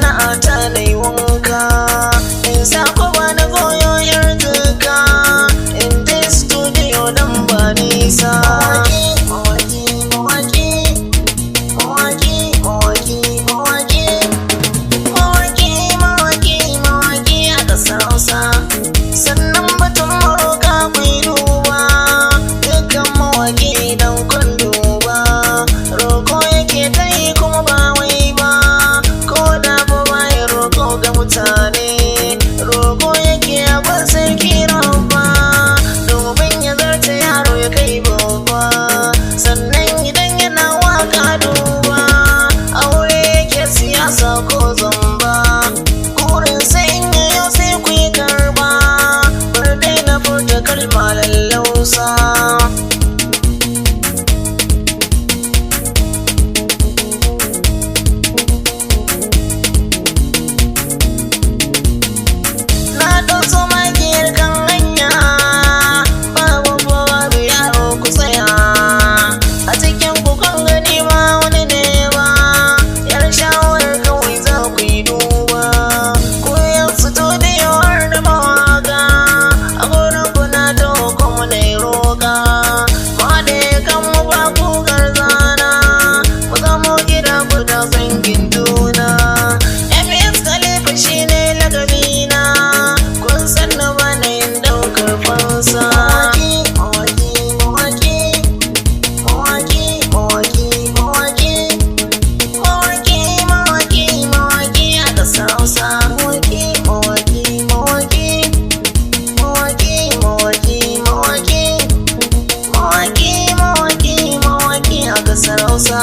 sana'ata na yi wanka in sa kwaba na goyo yar duka in dai studio nan ba nisa. Sannan batun maroka mai duba dukkan mawaƙi dan kun duba roko yake ta yi kuma ba wai ba ko da ba bayan roko ga mutane roko yake a bar sarki rabba domin ya zarta yaro ya kai babba. Sannan idan yana waka duba aure yake siyasa ko zamba kurin sai in yayo sai ku yi karba furta kalma lallausa. Na ɗauko magiyar kan hanya babu babu yaro ku tsaya a cikin kukan gani ba wani ne ba yar shawarar kawai za ku yi duba ku yan studio har da mawaka a gurin kuna da kuma na yi roƙa ma da ya kan mu ba ku garzana mu zamo gida guda zangin juna. MS Khalifa shine lagabina kun san na bana yin daukar fansa. Mawaki a ƙasar Hausa. Mawaki a ƙasar Hausa.